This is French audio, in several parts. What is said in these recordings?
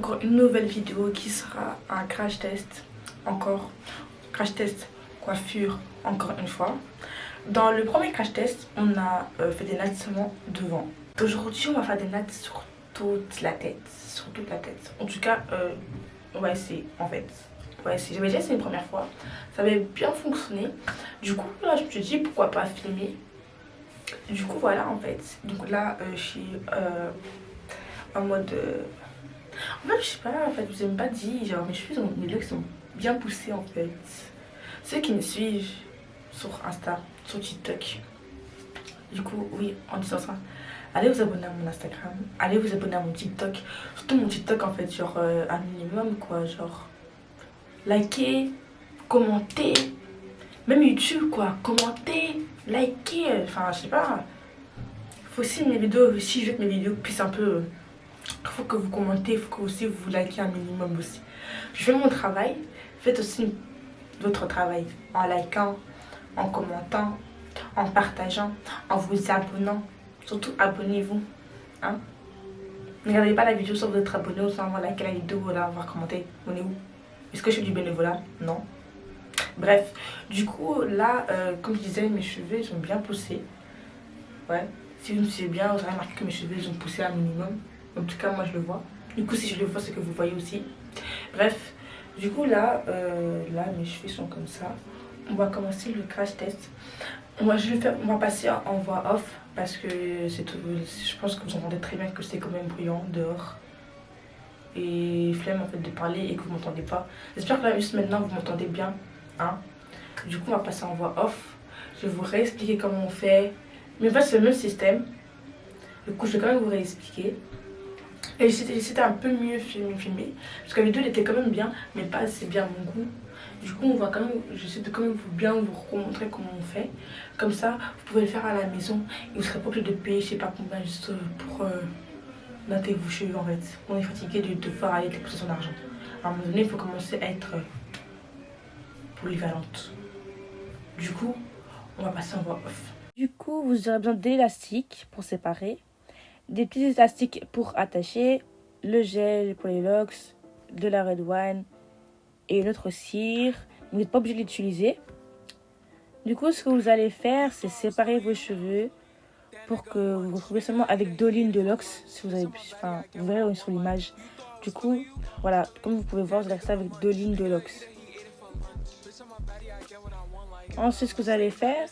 pour une nouvelle vidéo qui sera un crash test. Encore crash test coiffure, encore une fois. Dans le premier crash test, on a fait des nattes seulement devant. Aujourd'hui, on va faire des nattes sur toute la tête. Sur toute la tête. En tout cas, on va essayer en fait. Ouais, si j'avais déjà essayé une première fois, ça avait bien fonctionné. Du coup, là, je me suis dit pourquoi pas filmer. Du coup, voilà en fait. Donc là, je suis en mode. En fait, je sais pas, en fait, je vous ai même pas dit. Genre, mes locks sont bien poussés en fait. Ceux qui me suivent sur Insta, sur TikTok. Du coup, oui, en disant ça, allez vous abonner à mon Instagram, allez vous abonner à mon TikTok. Surtout mon TikTok en fait, genre un minimum quoi, genre likez, commentez, même YouTube quoi, commentez, likez, enfin je sais pas. Faut aussi mes vidéos, si je veux que mes vidéos puissent un peu, faut que vous commentez, faut que aussi vous likez un minimum aussi. Je fais mon travail, faites aussi votre travail en likant, en commentant, en partageant, en vous abonnant. Surtout abonnez-vous. Hein? Ne regardez pas la vidéo sans vous être abonné ou sans avoir liké la vidéo ou avoir commenté. On est où? Est-ce que je fais du bénévolat? Non. Bref, du coup, là, comme je disais, mes cheveux ils sont bien poussés. Ouais. Si vous me suivez bien, vous aurez remarqué que mes cheveux ils ont poussé un minimum. En tout cas, moi je le vois. Du coup, si je le vois, c'est que vous voyez aussi. Bref, du coup, là, mes cheveux sont comme ça. On va commencer le crash test. On va passer en voix off parce que c'est tout. Je pense que vous entendez très bien que c'est quand même bruyant dehors. Et flemme en fait de parler et que vous m'entendez pas. J'espère que là, juste maintenant, vous m'entendez bien. Hein. Du coup, on va passer en voix off. Je vais vous réexpliquer comment on fait. Mais en fait, c'est le même système. Du coup, je vais quand même vous réexpliquer. Et c'était un peu mieux filmé. Parce que la vidéo, elle était quand même bien, mais pas assez bien à mon goût. Du coup, on va quand même, j'essaie de quand même bien vous montrer comment on fait. Comme ça, vous pouvez le faire à la maison et vous ne serez pas obligé de payer, je sais pas combien, juste pour natter vos cheveux en fait. On est fatigué de devoir aller dépenser son argent. À un moment donné, il faut commencer à être polyvalente. Du coup, on va passer en voix off. Du coup, vous aurez besoin d'élastiques pour séparer, des petits élastiques pour attacher, le gel pour les locks, de la red wine et une autre cire. Vous n'êtes pas obligé de l'utiliser. Du coup, ce que vous allez faire, c'est séparer vos cheveux pour que vous vous retrouvez seulement avec 2 lignes de locks. Si vous avez, enfin, vous verrez sur l'image. Du coup, voilà, comme vous pouvez voir, vous allez rester avec 2 lignes de locks. Ensuite, ce que vous allez faire,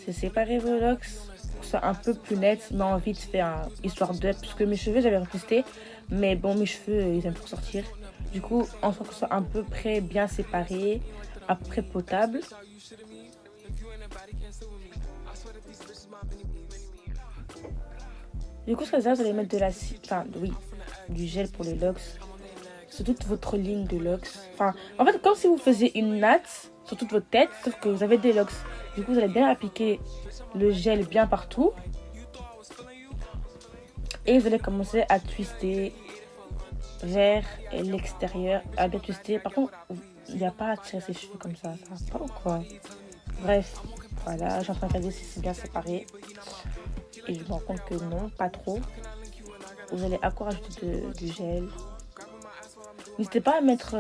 c'est séparer vos locks pour que ce soit un peu plus net, mais en vite fait, hein, histoire de... Parce que mes cheveux, j'avais retesté, mais bon, mes cheveux, ils aiment trop sortir. Du coup, en sorte que ce soit à peu près bien séparé, à peu près potable. Du coup, ce que vous allez mettre du gel pour les locks sur toute votre ligne de locks. Enfin, en fait, comme si vous faisiez une natte sur toute votre tête, sauf que vous avez des locks. Du coup, vous allez bien appliquer le gel bien partout. Et vous allez commencer à twister vers l'extérieur, à bien twister. Par contre, il n'y a pas à tirer ses cheveux comme ça va pas ou quoi? Bref, voilà, je suis en train de regarder si c'est bien séparé. Et je me rends compte que non, pas trop. Vous allez encore ajouter du gel. N'hésitez pas à mettre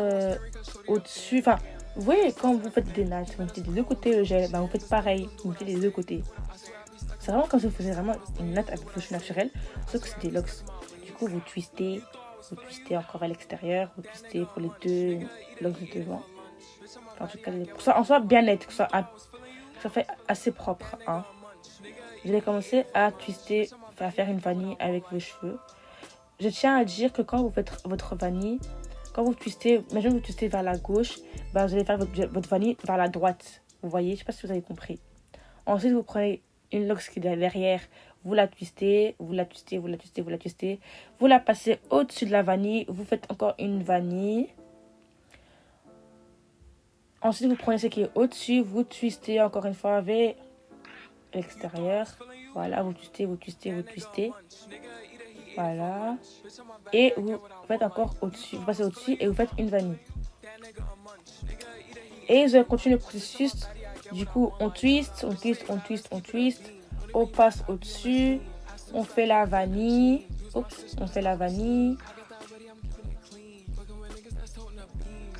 au-dessus. Enfin, vous voyez, quand vous faites des nattes, vous mettez des deux côtés le gel. Ben, vous faites pareil, vous mettez des deux côtés. C'est vraiment comme si vous faisiez vraiment une natte avec vos cheveux naturels, sauf que c'est des locks. Du coup, vous twistez encore à l'extérieur, vous twistez pour les deux locks de devant. Enfin, en tout cas, pour ça, en soit bien net, que ça fait assez propre. Hein. Vous allez commencer à twister, à faire une vanille avec vos cheveux. Je tiens à dire que quand vous faites votre vanille, quand vous twistez, imaginez que vous twistez vers la gauche, bah vous allez faire votre vanille vers la droite. Vous voyez, je ne sais pas si vous avez compris. Ensuite, vous prenez une locks qui est derrière, vous la twistez, vous la passez au-dessus de la vanille, vous faites encore une vanille. Ensuite, vous prenez ce qui est au-dessus, vous twistez encore une fois vers l'extérieur. Voilà, vous twistez. Voilà. Et vous faites encore au-dessus. Vous passez au-dessus et vous faites une vanille. Et vous allez continuer le processus. Du coup, on twist. On passe au-dessus. On fait la vanille. On fait la vanille.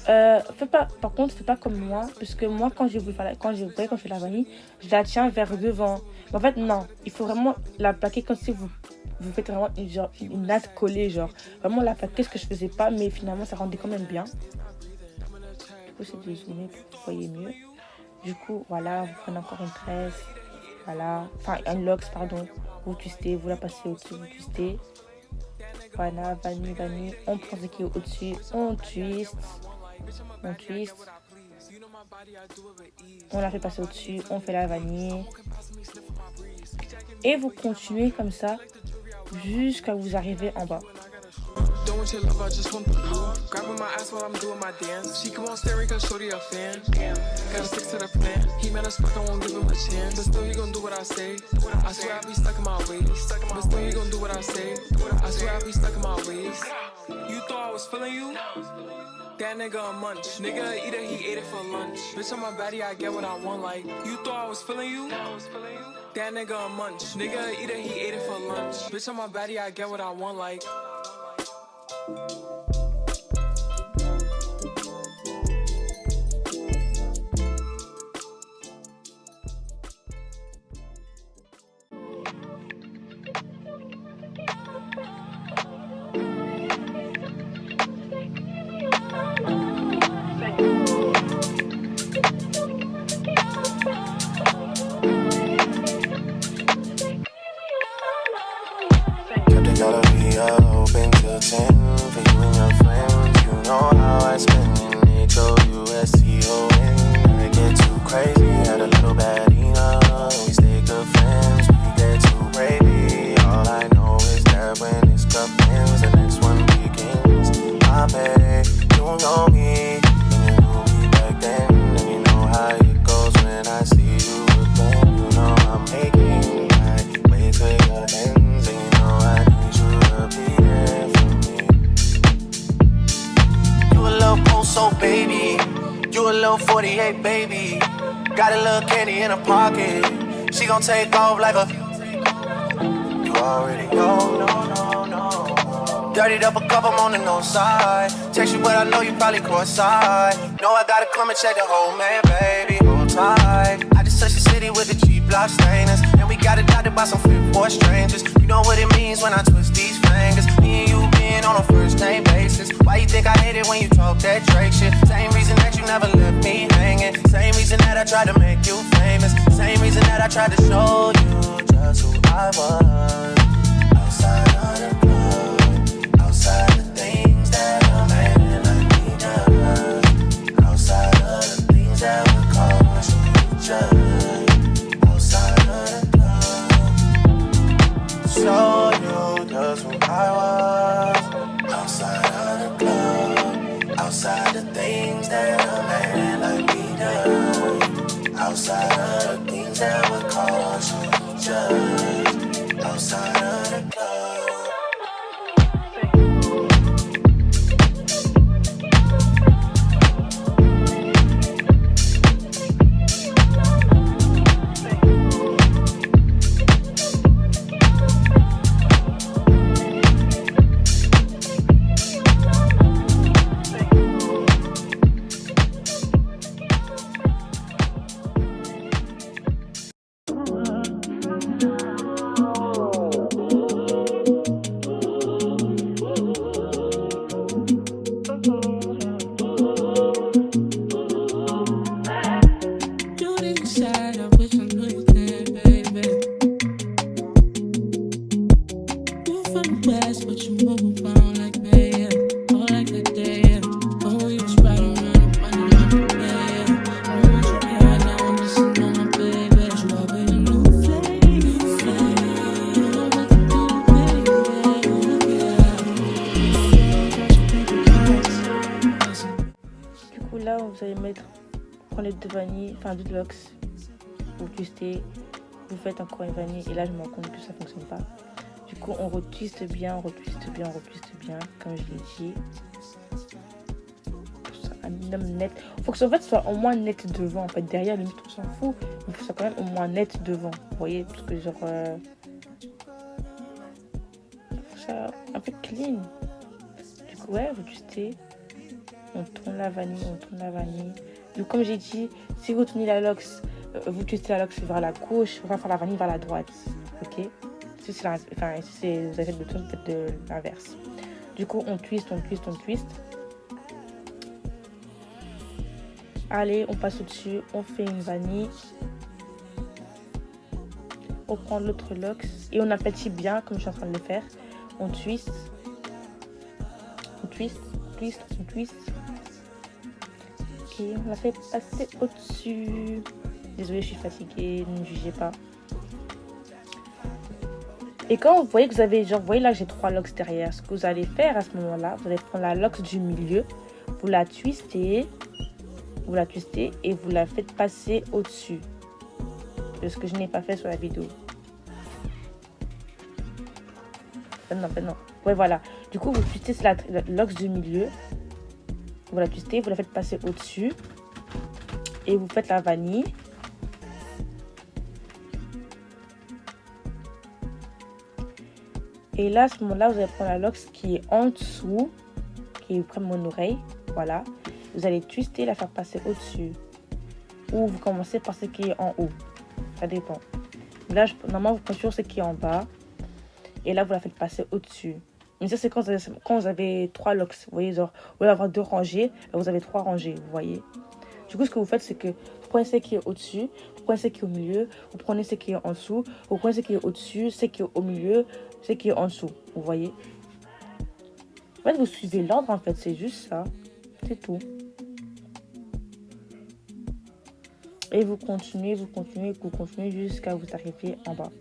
Par contre, fais pas comme moi, parce que moi, quand je fais la vanille, je la tiens vers devant. Mais en fait, non, il faut vraiment la plaquer comme si vous faites vraiment une natte collée, genre. Vraiment la plaquer, ce que je faisais pas, mais finalement, ça rendait quand même bien. Du coup, c'est de zoomer pour que vous voyez mieux. Du coup, voilà, vous prenez encore une tresse, voilà, enfin, un lox, pardon. Vous twistez, vous la passez au-dessus, vous twistez. Voilà, vanille, on prend ce qui est au-dessus, on twist, on la fait passer au-dessus, on fait la vanille. Et vous continuez comme ça jusqu'à vous arriver en bas. Don't want your love, I just want the blue. Grabbing my ass while I'm doing my dance. She come on staring cause shorty a fan. Gotta stick to the plan. He mad as fuck, I won't give him a chance. But still he gon' do what I say. I swear I be stuck in my ways. But still he gon' do what I say. I swear I be stuck in my ways. You thought I was feeling you? That nigga a munch. Nigga a eater, he ate it for lunch. Bitch on my body, I get what I want. Like, you thought I was feeling you? That nigga a munch. Nigga a eater, he ate it for lunch. Bitch on my body, I get what I want. Like, open till 10 for you and your friends. You know how I spend in H-O-U-S-T-O-N. I get too crazy, had a little bad enough. We stay good friends, we get too crazy. All I know is that when this cup ends, the next one begins. My babe, you know me, and you knew me back then. And you know how it goes when I see you again. You know I'm making my way to your ends, and you know I need you to be there for me. You a little post-so baby, you a little 48 baby. Got a little candy in her pocket, she gon' take off like a. You already know. Dirtied up a cup, I'm on the north side. Text you, but I know you probably cross-side. Know I gotta come and check the whole man, baby. Hold tight. I just touched the city with the G-block stainers, and we got adopted by some flip-boy strangers. You know what it means when I twist these fingers. Me and you being on a first-name basis. Why you think I hate it when you talk that Drake shit? Same reason that you never left me hanging. Same reason that I tried to make you famous. Same reason that I tried to show you just who I was. Outside of the club, outside the things that a man like me does. Outside of the things that would cause you to judge. Outside of the club, show you just who I was. Outside of the club, outside the things that a man like me does. Outside of the things that would cause you to judge. Outside of the club. Là, vous allez prenez deux vanilles, enfin deux lox, vous twistez, vous faites encore une vanille, et là je me rends compte que ça fonctionne pas. Du coup, on retwiste bien, comme je l'ai dit. Un minimum net. Faut que ça en fait soit au moins net devant. En fait, derrière, limite, on s'en fout. Il faut que ça soit quand même au moins net devant. Vous voyez, parce que genre. Faut que ça un peu clean. Du coup, ouais, vous twistez. On tourne la vanille, on tourne la vanille. Donc comme j'ai dit, si vous tournez la lox, vous twistez la lox vers la gauche, on va faire la vanille vers la droite. Ok? Si c'est vous avez fait de tout, vous faites de l'inverse. Du coup, on twist, on twist, on twist. Allez, on passe au-dessus, on fait une vanille. On prend l'autre lox et on aplatit bien, comme je suis en train de le faire. On twist. On twist, on twist, on twist. Et on la fait passer au-dessus. Désolée, je suis fatiguée, ne me jugez pas. Et quand vous voyez que vous avez, genre, vous voyez là, j'ai 3 locks derrière. Ce que vous allez faire à ce moment-là, vous allez prendre la lox du milieu, vous la twistez et vous la faites passer au-dessus de ce que je n'ai pas fait sur la vidéo. Non. Ouais, voilà. Du coup, vous twistez la lox du milieu, vous la twistez, vous la faites passer au-dessus et vous faites la vanille. Et là, à ce moment-là, vous allez prendre la lox qui est en dessous, qui est près de mon oreille. Voilà. Vous allez twister, la faire passer au-dessus. Ou vous commencez par ce qui est en haut. Ça dépend. Là, normalement, vous prenez toujours ce qui est en bas. Et là, vous la faites passer au-dessus. Mais ça, c'est quand vous avez 3 locks. Vous voyez, genre, vous allez avoir 2 rangées. Là, vous avez 3 rangées, vous voyez. Du coup, ce que vous faites, c'est que vous prenez ce qui est au-dessus, vous prenez ce qui est au milieu, vous prenez ce qui est en dessous, vous prenez ce qui est au-dessus, ce qui est au milieu, ce qui est en dessous. Vous voyez. En fait, vous suivez l'ordre, en fait. C'est juste ça. C'est tout. Et vous continuez jusqu'à vous arriver en bas.